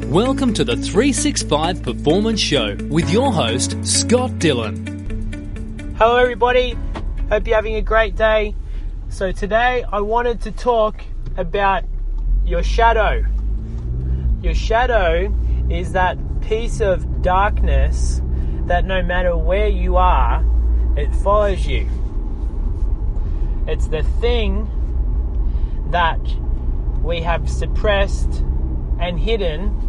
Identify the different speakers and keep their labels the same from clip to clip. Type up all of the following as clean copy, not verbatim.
Speaker 1: Welcome to the 365 Performance Show with your host, Scott Dillon.
Speaker 2: Hello everybody, hope you're having a great day. So today I wanted to talk about your shadow. Your shadow is that piece of darkness that no matter where you are, it follows you. It's the thing that we have suppressed and hidden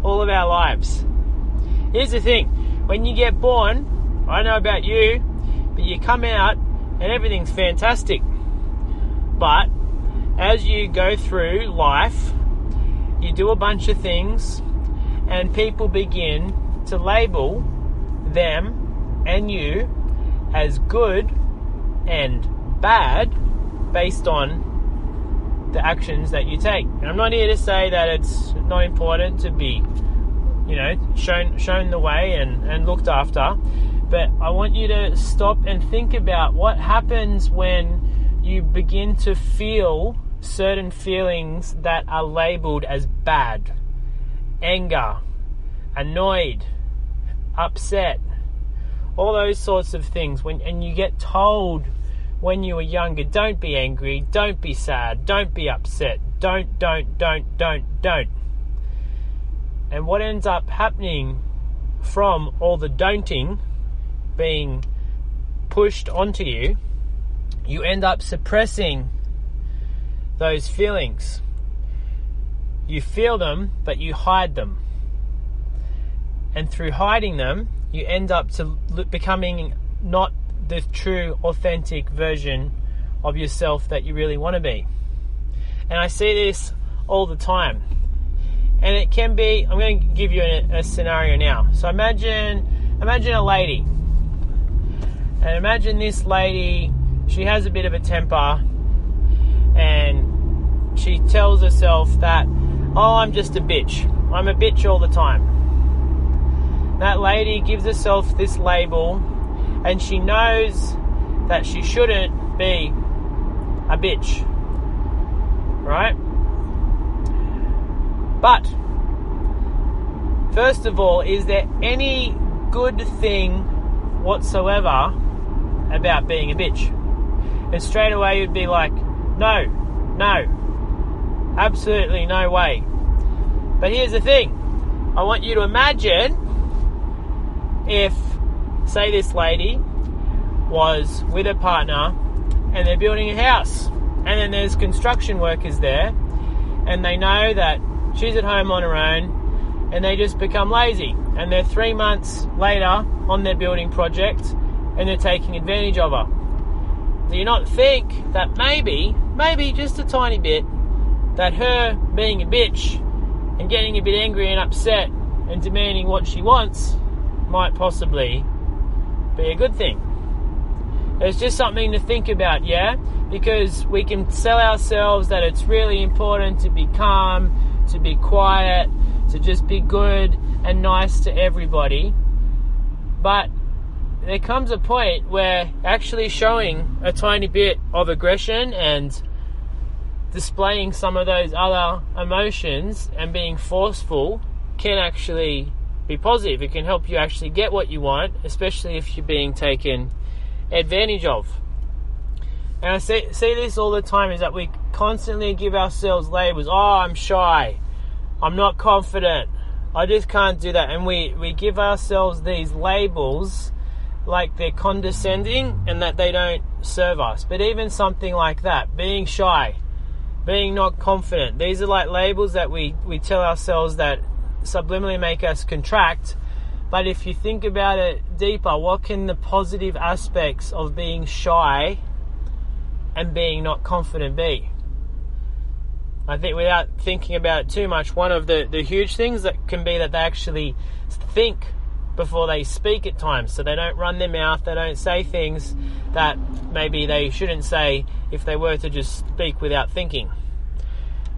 Speaker 2: all of our lives. Here's the thing, when you get born, I don't know about you, but you come out and everything's fantastic. But as you go through life, you do a bunch of things and people begin to label them and you as good and bad based on the actions that you take. And I'm not here to say that it's not important to be, shown the way and looked after, but I want you to stop and think about what happens when you begin to feel certain feelings that are labeled as bad. Anger, annoyed, upset, all those sorts of things. And you get told when you were younger, don't be angry, don't be sad, don't be upset, don't. And what ends up happening from all the don'ting being pushed onto you, you end up suppressing those feelings. You feel them, but you hide them. And through hiding them, you end up becoming not the true, authentic version of yourself that you really want to be. And I see this all the time. And it can be, I'm going to give you a scenario now. So imagine a lady. And imagine this lady, she has a bit of a temper and she tells herself that, I'm just a bitch. I'm a bitch all the time. That lady gives herself this label and she knows that she shouldn't be a bitch, right? But, first of all, is there any good thing whatsoever about being a bitch? And straight away you'd be like, no, absolutely no way. But here's the thing, I want you to imagine if, say this lady was with her partner and they're building a house and then there's construction workers there and they know that she's at home on her own and they just become lazy and they're 3 months later on their building project and they're taking advantage of her. Do you not think that maybe just a tiny bit, that her being a bitch and getting a bit angry and upset and demanding what she wants might possibly be a good thing? It's just something to think about, yeah? Because we can sell ourselves that it's really important to be calm, to be quiet, to just be good and nice to everybody. But there comes a point where actually showing a tiny bit of aggression and displaying some of those other emotions and being forceful can actually be positive. It can help you actually get what you want, especially if you're being taken advantage of. And I see this all the time, is that we constantly give ourselves labels. I'm shy, I'm not confident, I just can't do that. And we give ourselves these labels like they're condescending and that they don't serve us. But even something like that, being shy, being not confident, these are like labels that we tell ourselves that subliminally make us contract. But if you think about it deeper, what can the positive aspects of being shy and being not confident be? I think without thinking about it too much, one of the huge things that can be that they actually think before they speak at times. So they don't run their mouth, they don't say things that maybe they shouldn't say if they were to just speak without thinking.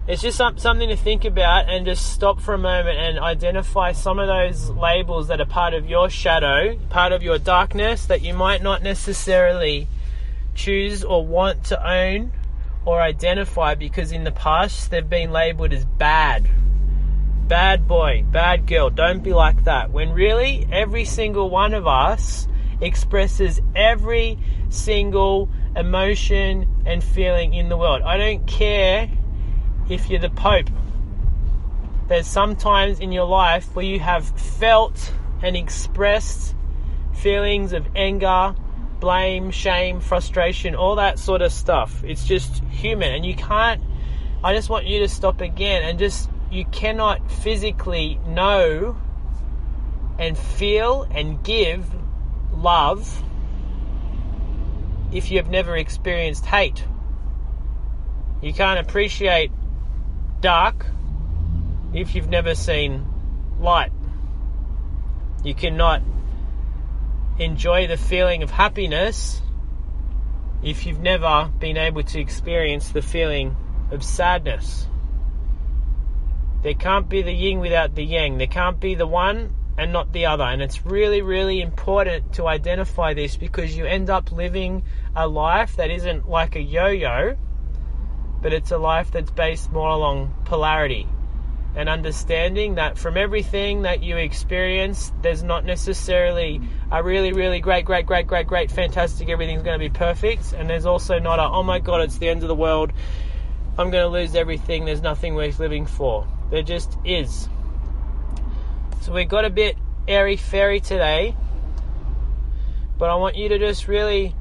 Speaker 2: It's just something to think about, and just stop for a moment and identify some of those labels that are part of your shadow, part of your darkness, that you might not necessarily choose or want to own or identify because in the past they've been labeled as bad. bad boy, bad girl, don't be like that. When really, every single one of us expresses every single emotion and feeling in the world. I don't care if you're the Pope. There's some times in your life where you have felt and expressed feelings of anger, blame, shame, frustration, all that sort of stuff. It's just human, and you can't, I just want you to stop again and just, you cannot physically know and feel and give love if you've never experienced hate. You can't appreciate dark if you've never seen light. You cannot enjoy the feeling of happiness if you've never been able to experience the feeling of sadness. There can't be the yin without the yang. There can't be the one and not the other. And it's really, really important to identify this, because you end up living a life that isn't like a yo-yo, but it's a life that's based more along polarity and understanding that from everything that you experience, there's not necessarily a really, really great, fantastic, everything's going to be perfect. And there's also not a, oh my God, it's the end of the world, I'm going to lose everything, there's nothing worth living for. There just is. So we got a bit airy-fairy today, but I want you to just really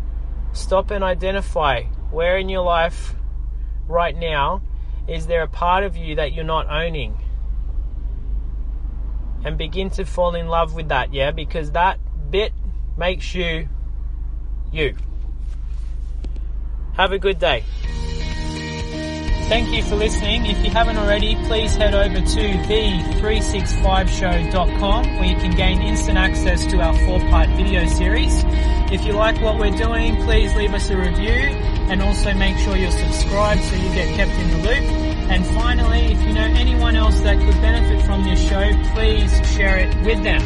Speaker 2: stop and identify where in your life right now is there a part of you that you're not owning, and begin to fall in love with that, yeah, because that bit makes you you. Have a good day. Thank you for listening. If you haven't already, please head over to the365show.com, where you can gain instant access to our 4-part video series. If you like what we're doing, please leave us a review, and also make sure you're subscribed so you get kept in the loop. And finally, if you know anyone else that could benefit from this show, please share it with them.